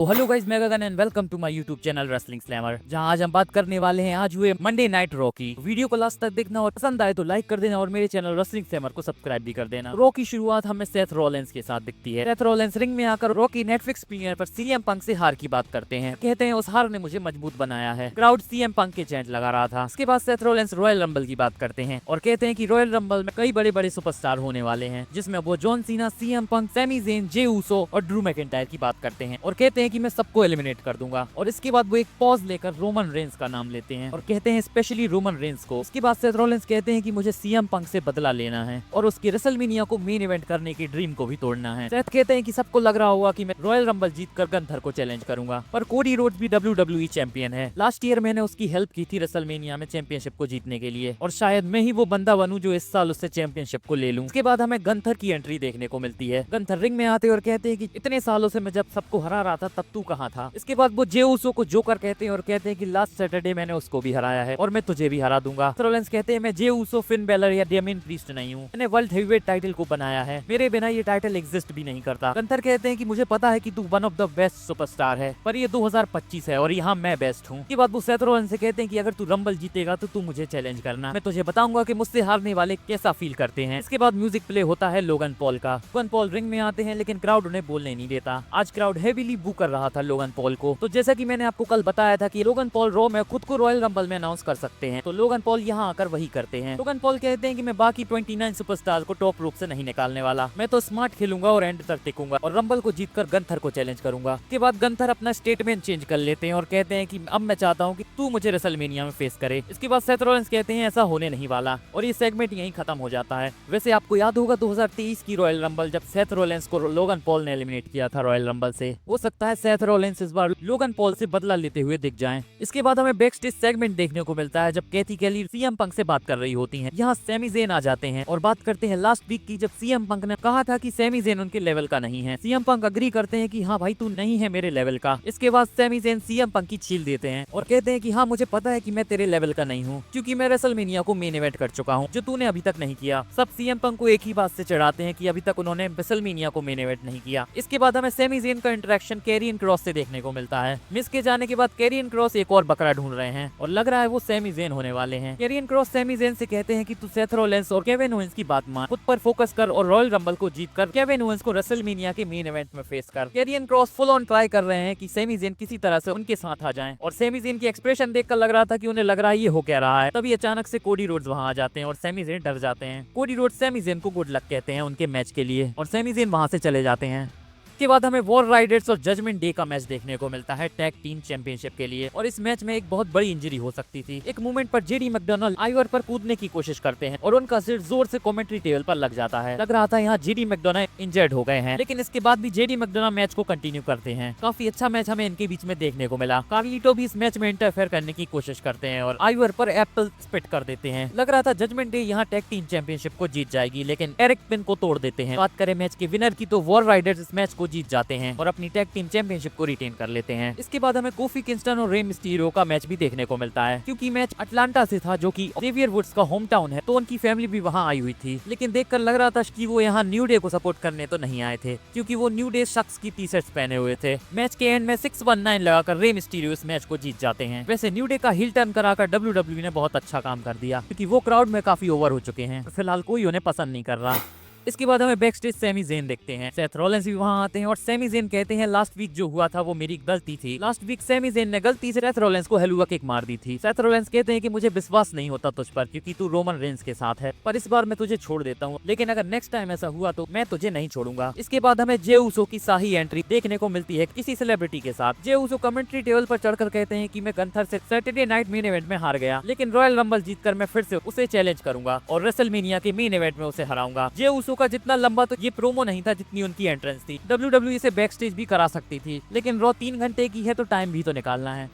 Hello guys, मैं Gagan and welcome to my YouTube channel wrestling slammer, जहां आज हम बात करने वाले हैं आज हुए मंडे नाइट रॉ की। वीडियो को लास्ट तक देखना और पसंद आए तो लाइक कर देना और मेरे चैनल रेसलिंग स्लैमर को सब्सक्राइब भी कर देना। रॉ की शुरुआत हमें सेथ रॉलिंस के साथ दिखती है। सेथ रॉलिंस रिंग में आकर रॉ की नेटफ्लिक्स प्रीमियर पर सीएम पंक से हार की बात करते हैं। कहते हैं उस हार ने मुझे मजबूत बनाया है। क्राउड सीएम पंक के चैंट लगा रहा था। उसके बाद सेथ रॉलिंस रॉयल रंबल की बात करते हैं और कहते हैं कि रॉयल रंबल में कई बड़े बड़े सुपरस्टार होने वाले हैं, जिसमें वो John Cena, CM Punk, Sami Zayn, Jey Uso और ड्रू मैकिंटायर की बात करते हैं और कहते हैं कि मैं सबको एलिमिनेट कर दूंगा। और इसके बाद वो एक पॉज लेकर रोमन रेंस का नाम लेते हैं और कहते हैं स्पेशली रोमन रेंस को। उसके बाद सेथ रॉलिंस कहते हैं कि मुझे सीएम पंक से बदला लेना है और उसकी रेसलमेनिया को मेन इवेंट करने की ड्रीम को भी तोड़ना है। सेथ कहते हैं कि सबको लग रहा होगा कि मैं रॉयल रंबल जीतकर गंथर को चैलेंज करूंगा, पर कोडी रोड्स भी WWE चैंपियन है। लास्ट ईयर मैंने उसकी हेल्प की थी रेसलमेनिया में चैंपियनशिप को जीतने के लिए और शायद मैं ही वो बंदा बनूं जो इस साल उससे चैंपियनशिप को ले लूं। उसके बाद हमें गंथर की एंट्री देखने को मिलती है। गंथर रिंग में आते और कहते हैं कि इतने सालों से मैं जब सबको हरा रहा था तब तू कहाँ था। इसके बाद वो जे ऊसो को जोकर कहते हैं और कहते हैं कि लास्ट सैटरडे मैंने उसको भी हराया है और मैं तुझे भी हरा दूंगा। रॉलिंस कहते हैं मैं जे ऊसो, फिन बैलर या डेमियन प्रीस्ट नहीं हूँ। मैंने वर्ल्ड हेवीवेट टाइटल को बनाया है, मेरे बिना ये टाइटल एग्जिस्ट भी नहीं करता। गंथर कहते हैं कि मुझे पता है कि तू one of the best superstar है, पर ये 2025 है और यहाँ मैं बेस्ट हूँ। बाद वो सेथ रॉलिंस से कहते हैं कि अगर तू रंबल जीतेगा तो तू मुझे चैलेंज करना, मैं तुझे बताऊंगा कि मुझसे हारने वाले कैसा फील करते हैं। इसके बाद म्यूजिक प्ले होता है लोगन पॉल का। लोगन पॉल रिंग में आते हैं लेकिन क्राउड उन्हें बोलने नहीं देता। आज क्राउड हेवीली बू कर रहा था लोगन पॉल को। तो जैसा कि मैंने आपको कल बताया था कि लोगन पॉल रॉ में खुद को रॉयल रंबल में अनाउंस कर सकते हैं, तो लोगन पॉल यहाँ आकर वही करते हैं। लोगन पॉल कहते हैं कि मैं बाकी 29 सुपरस्टार को टॉप रूप से नहीं निकालने वाला, मैं तो स्मार्ट खेलूंगा और एंड तक टिकूंगा और रंबल को जीतकर गंथर को चैलेंज करूंगा। के बाद गंथर अपना स्टेटमेंट चेंज कर लेते हैं और कहते हैं कि अब मैं चाहता हूँ कि तू मुझे रेसलमेनिया में फेस करे। इसके बाद सेथ रॉलिंस कहते हैं ऐसा होने नहीं वाला और ये सेगमेंट यहीं खत्म हो जाता है। वैसे आपको याद होगा 2023 की रॉयल रंबल जब सेथ रॉलिंस को लोगन पॉल ने एलिमिनेट किया था रॉयल रंबल से। हो सकता है सेथ रॉलिंस इस बार लोगन पॉल से बदला लेते हुए दिख जाएं। इसके बाद हमें बैक स्टेज सेगमेंट देखने को मिलता है जब कैथी केली सीएम पंक से बात कर रही होती हैं। यहाँ सैमी ज़ेन आ जाते हैं और बात करते हैं लास्ट वीक की, जब सीएम पंक ने कहा था कि सैमी ज़ेन उनके लेवल का नहीं है। सीएम पंक अग्री करते हैं कि हाँ भाई तू नहीं है मेरे लेवल का। इसके बाद सैमी ज़ेन सीएम पंक की छील देते हैं और कहते हैं कि हाँ मुझे पता है कि मैं तेरे लेवल का नहीं हूँ, क्योंकि मैं रेसलमेनिया को मेन इवेंट कर चुका हूँ जो तूने अभी तक नहीं किया। सब सीएम पंक को एक ही बात से चढ़ाते हैं कि अभी तक उन्होंने रेसलमेनिया को मेन इवेंट नहीं किया। इसके बाद हमें सैमी ज़ेन का इंटरेक्शन कैरियन क्रॉस से देखने को मिलता है। मिस के जाने के बाद कैरियन क्रॉस एक और बकरा ढूंढ रहे हैं और लग रहा है वो सैमी ज़ेन होने वाले हैं। कैरियन क्रॉस सैमी ज़ेन से कहते हैं कि तू सेथ रॉलिंस और केविन ओवेंस की बात मान, खुद पर फोकस कर और रॉयल रंबल को जीतकर केविन ओवेंस को रेसलमेनिया के मेन इवेंट में फेस कर। Carrion Cross full on try कर रहे हैं कि सैमी ज़ेन किसी तरह से उनके साथ आ जाएं और सैमी ज़ेन की एक्सप्रेशन देखकर लग रहा था कि उन्हें लग रहा है ये हो क्या रहा है। तभी अचानक से कोडी रोड्स वहां आ जाते हैं और सैमी ज़ेन डर जाते हैं। कोडी रोड्स सैमी ज़ेन को गुड लक कहते हैं उनके मैच के लिए और सैमी ज़ेन वहां से चले जाते हैं। के बाद हमें वॉर राइडर्स और जजमेंट डे का मैच देखने को मिलता है टैग टीम चैंपियनशिप के लिए और इस मैच में एक बहुत बड़ी इंजरी हो सकती थी। एक मूवमेंट पर जेडी मैकडोनाल्ड आइवर पर कूदने की कोशिश करते हैं और उनका सिर जोर से कमेंट्री टेबल पर लग जाता है। लग रहा था यहाँ जेडी मैकडोनाल्ड इंजर्ड हो गए हैं, लेकिन इसके बाद भी जेडी मैकडोनाल्ड मैच को कंटिन्यू करते हैं। काफी अच्छा मैच हमें इनके बीच में देखने को मिला। कार्लिटो भी इस मैच में इंटरफेयर करने की कोशिश करते हैं और आइवर पर एप्पल स्पिट कर देते हैं। लग रहा था जजमेंट डे यहाँ टैग टीम चैंपियनशिप को जीत जाएगी, लेकिन एरिक पिन को तोड़ देते हैं। बात करें मैच के विनर की तो वॉर राइडर्स इस मैच को जीत जाते हैं और अपनी टैग टीम चैंपियनशिप को रिटेन कर लेते हैं। इसके बाद हमें कोफी किंगस्टन और रे मिस्टीरियो का मैच भी देखने को मिलता है, क्योंकि मैच अटलांटा से था जो कि जेवियर वुड्स का होम टाउन है, तो उनकी फैमिली भी वहां आई हुई थी। लेकिन देखकर लग रहा था कि वो यहाँ न्यू डे को सपोर्ट करने तो नहीं आए थे, क्योंकि वो न्यू डे शख्स की टी शर्ट्स पहने हुए थे। मैच के एंड में 619 लगाकर रे मिस्टीरियो इस मैच को जीत जाते हैं। वैसे न्यू डे का हिल टर्न कराकर WWE ने बहुत अच्छा काम कर दिया, क्योंकि वो क्राउड में काफी ओवर हो चुके हैं। फिलहाल कोई उन्हें पसंद नहीं कर रहा। इसके बाद हमें बैक स्टेज सैमी ज़ेन देखते हैं। सेथ रॉलिंस भी वहां आते हैं और सैमी ज़ेन कहते हैं लास्ट वीक जो हुआ था वो मेरी गलती थी। लास्ट वीक सैमी ज़ेन ने गलती से सेथ रॉलिंस को हेलुआ किक मार दी थी। सेथ रॉलिंस कहते हैं कि मुझे विश्वास नहीं होता तुझ पर, क्योंकि तू रोमन रेंस के साथ है, पर इस बार मैं तुझे छोड़ देता हूँ, लेकिन अगर नेक्स्ट टाइम ऐसा हुआ तो मैं तुझे नहीं छोड़ूंगा। इसके बाद हमें जे ऊसो की शाही एंट्री देखने को मिलती है किसी सेलिब्रिटी के साथ। जे ऊसो कमेंट्री टेबल पर चढ़कर कहते हैं कि मैं गंथर से सैटरडे नाइट मेन इवेंट में हार गया, लेकिन रॉयल रंबल जीतकर मैं फिर से उसे चैलेंज करूंगा और रेसलमेनिया के मेन इवेंट में उसे हराऊंगा। जे ऊसो का जितना लंबा तो ये प्रोमो नहीं था जितनी उनकी एंट्रेंस थी। WWE इसे बैक स्टेज भी करा सकती थी, लेकिन रॉ 3 घंटे की है तो टाइम भी तो निकालना है।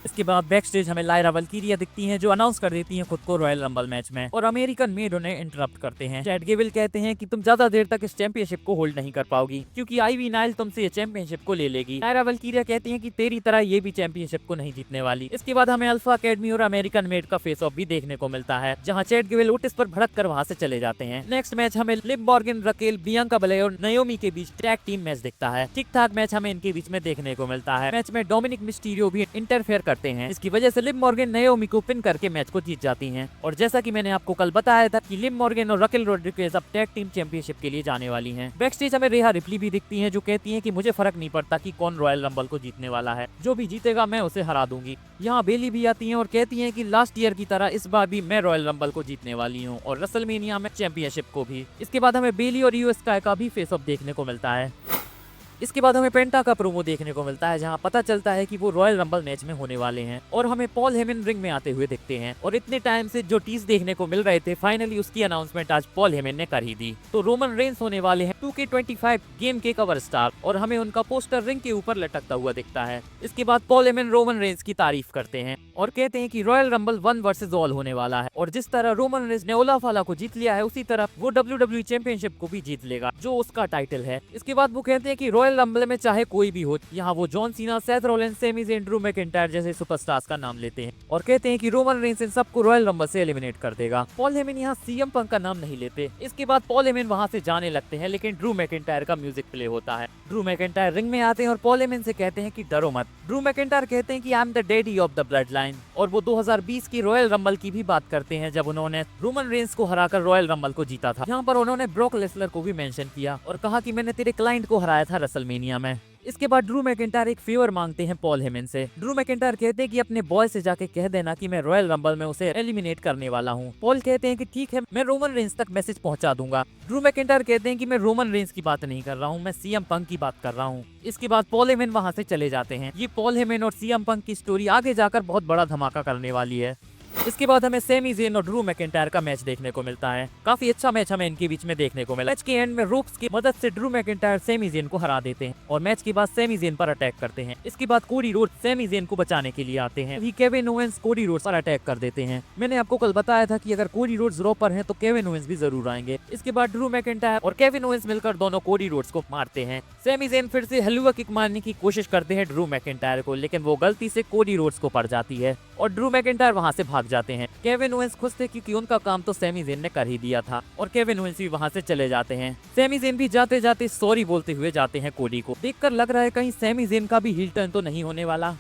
इसके बाद बैक स्टेज हमें लायरा वल्कीरिया दिखती हैं जो अनाउंस कर देती हैं खुद को रॉयल रंबल मैच में, और अमेरिकन मेड उन्हें इंटरप्ट करते हैं। चैट गेबल कहते हैं कि तुम ज्यादा देर तक इस चैंपियनशिप को होल्ड नहीं कर पाओगी क्योंकि आईवी नाइल तुमसे ये चैंपियनशिप को ले लेगी। लायरा वल्कीरिया कहती हैं कि तेरी तरह ये भी चैंपियनशिप को नहीं जीतने वाली। इसके बाद हमें अल्फा अकेडमी और अमेरिकन मेड का फेस ऑफ भी देखने को मिलता है जहाँ चैट गेबल ओटिस पर भड़क कर वहाँ से चले जाते हैं। नेक्स्ट मैच हमें लिव मॉर्गन, रकेल, बियांका बलेयर और नाओमी के बीच टैग टीम मैच दिखता है। ठीक ठाक मैच हमें इनके बीच में देखने को मिलता है। मैच में डोमिनिक मिस्टीरियो भी इंटरफेयर करते हैं। इसकी वजह से लिव मॉर्गन नाओमी को पिन करके मैच को जीत जाती हैं। और जैसा कि मैंने आपको कल बताया था कि लिव मॉर्गन और रकेल रोड्रिगेज अब टैग टीम चैंपियनशिप के लिए जाने वाली हैं। बैक स्टेज हमें रेहा रिप्ली भी दिखती हैं जो कहती हैं कि मुझे फर्क नहीं पड़ता कि कौन रॉयल रंबल को जीतने वाला है, जो भी जीतेगा मैं उसे हरा दूंगी। यहाँ बेली भी आती हैं और कहती हैं कि लास्ट ईयर की तरह इस बार भी मैं रॉयल रंबल को जीतने वाली हूँ और रेसलमेनिया में चैंपियनशिप को भी। इसके बाद हमें बेली और ईओ स्काई का भी फेस ऑफ देखने को मिलता है। इसके बाद हमें पेंटा का प्रोमो देखने को मिलता है जहां पता चलता है कि वो रॉयल रंबल मैच में होने वाले हैं और हमें पॉल हेमन रिंग में आते हुए दिखते हैं। और इतने टाइम से जो टीज देखने को मिल रहे थे फाइनली उसकी अनाउंसमेंट आज पॉल हेमन ने कर ही दी। तो रोमन रेंस होने वाले हैं 2K25 गेम के कवर स्टार और हमें उनका पोस्टर रिंग के ऊपर लटकता हुआ दिखता है। इसके बाद पॉल हेमन रोमन रेंस की तारीफ करते हैं और कहते हैं कि रॉयल रंबल 1 वर्सेस ऑल होने वाला है और जिस तरह रोमन रेंस ने ओला फाला को जीत लिया है उसी तरह वो WWE चैंपियनशिप को भी जीत लेगा जो उसका टाइटल है। इसके बाद वो कहते हैं कि रॉयल रंबल में चाहे कोई भी हो, यहाँ वो John Cena, Seth Rollins, Sami Zayn, Drew McIntyre जैसे सुपरस्टार्स का नाम लेते हैं और कहते हैं कि रोमन रेंस इन सबको रॉयल रंबल से एलिमिनेट कर देगा। पॉल हेमन यहाँ सीएम पंक का नाम नहीं लेते। इसके बाद पॉल हेमन वहाँ से जाने लगते हैं लेकिन ड्रू मैकिंटायर का म्यूजिक प्ले होता है। ड्रू मैकिंटायर रिंग में आते हैं और पॉल हेमन से कहते हैं कि डरो मत। ड्रू मैकिंटायर कहते हैं कि I am the daddy of the blood line और वो 2020 की रॉयल रंबल की भी बात करते हैं जब उन्होंने रोमन रेंस को हराकर रॉयल रंबल को जीता था। यहाँ पर उन्होंने ब्रॉक लेसलर को भी मेंशन किया और कहा कि मैंने तेरे क्लाइंट को हराया था रेसलमेनिया में। इसके बाद ड्रू मैकिंटायर एक फेवर मांगते हैं पॉल हेमन से। ड्रू मैकिंटायर कहते हैं कि अपने बॉय से जाके कह देना कि मैं रॉयल रंबल में उसे एलिमिनेट करने वाला हूँ। पॉल कहते हैं कि ठीक है, मैं रोमन रेंस तक मैसेज पहुंचा दूंगा। ड्रू मैकिंटायर कहते हैं कि मैं रोमन रेंस की बात नहीं कर रहा हूँ, मैं सीएम पंक की बात कर रहा हूँ। इसके बाद पॉल हेमन वहाँ से चले जाते हैं। ये पॉल हेमन और सीएम पंक की स्टोरी आगे जाकर बहुत बड़ा धमाका करने वाली है। इसके बाद हमें सेमी ज़ेन और ड्रू मैकिंटायर का मैच देखने को मिलता है। काफी अच्छा मैच हमें इनके बीच में देखने को मिला। मैच के एंड में रोप्स की मदद से ड्रू मैकिंटायर सेमी ज़ेन को हरा देते हैं और मैच के बाद सेमी ज़ेन पर अटैक करते हैं। इसके बाद कोडी रोड्स सेमी ज़ेन को बचाने के लिए आते हैं। केविन ओवेंस कोडी रोड्स पर अटैक कर देते हैं। मैंने आपको कल बताया था कि अगर कोडी रोड्स रॉ पर हैं तो केविन ओवेंस भी जरूर आएंगे। इसके बाद ड्रू मैकिंटायर और केविन ओवेंस मिलकर दोनों कोडी रोड्स को मारते हैं। सेमी ज़ेन फिर से हलवा किक मारने की कोशिश करते हैं ड्रू मैकिंटायर को, लेकिन वो गलती से कोडी रोड्स को पड़ जाती है और ड्रू मैकिंटायर वहां से भाग जाते हैं। केविन ओवेंस खुश थे क्योंकि उनका काम तो सेमी ज़ेन ने कर ही दिया था और केविन ओवेंस भी वहां से चले जाते हैं। सेमी ज़ेन भी जाते जाते सॉरी बोलते हुए जाते हैं कोडी को। देखकर लग रहा है कहीं सेमी ज़ेन का भी हील टर्न तो नहीं होने वाला।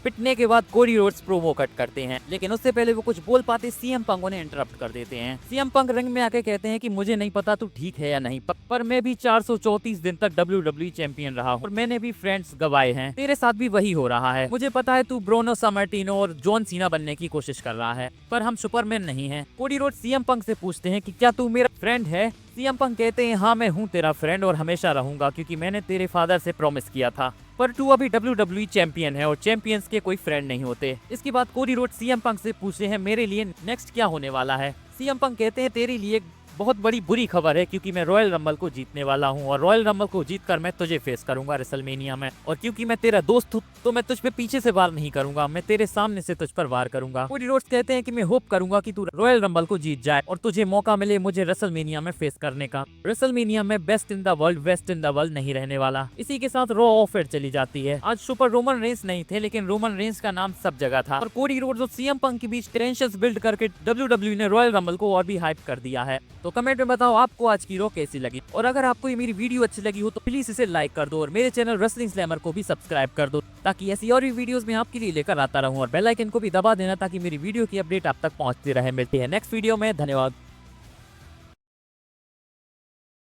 पिटने के बाद कोडी रोड्स प्रोमो कट करते हैं लेकिन उससे पहले वो कुछ बोल पाते सीएम पंक उन्हें इंटरप्ट कर देते हैं। सीएम पंक रिंग में आके कहते हैं कि मुझे नहीं पता तू ठीक है या नहीं, पर मैं भी 434 दिन तक WWE चैंपियन रहा हूँ और मैंने भी फ्रेंड्स गवाए हैं। तेरे साथ भी वही हो रहा है। मुझे पता है तू ब्रोनो समर्टिनो और जॉन सीना बनने की कोशिश कर रहा है, पर हम सुपरमैन नहीं है। कोडी रोड्स सीएम पंक से पूछते हैं कि क्या तू मेरा फ्रेंड है। सीएम पंक कहते हैं हाँ मैं हूँ तेरा फ्रेंड और हमेशा रहूंगा क्योंकि मैंने तेरे फादर से प्रॉमिस किया था, पर तू अभी WWE चैंपियन है और चैंपियंस के कोई फ्रेंड नहीं होते। इसके बाद कोडी रोड्स सीएम पंक से पूछते हैं मेरे लिए नेक्स्ट क्या होने वाला है। सीएम पंक कहते हैं तेरे लिए बहुत बड़ी बुरी खबर है क्योंकि मैं रॉयल रंबल को जीतने वाला हूँ और रॉयल रंबल को जीतकर मैं तुझे फेस करूंगा रेसलमेनिया में, और क्योंकि मैं तेरा दोस्त हूँ तो मैं तुझ पे पीछे से वार नहीं करूंगा, मैं तेरे सामने से तुझ पर वार करूंगा। कोडी रोड्स कहते हैं कि मैं होप करूंगा कि तू रॉयल रंबल को जीत जाए और तुझे मौका मिले मुझे रेसलमेनिया में फेस करने का। रेसलमेनिया में best in the world worst in the world नहीं रहने वाला। इसी के साथ रॉ ऑफर चली जाती है। आज सुपर रोमन रेंस नहीं थे लेकिन रोमन रेंस का नाम सब जगह था और कोडी रोड्स और सीएम पंक के बीच टेंशंस बिल्ड करके WWE ने रॉयल रंबल को और भी हाइप कर दिया है। तो कमेंट में बताओ आपको आज की रॉ कैसी लगी, और अगर आपको ये मेरी वीडियो अच्छी लगी हो तो प्लीज इसे लाइक कर दो और मेरे चैनल रेसलिंग स्लैमर को भी सब्सक्राइब कर दो ताकि ऐसी और भी वीडियोस मैं आपके लिए लेकर आता रहूं, और बेल आइकन को भी दबा देना ताकि मेरी वीडियो की अपडेट आप तक पहुंचती रहे। मिलती है नेक्स्ट वीडियो में। धन्यवाद।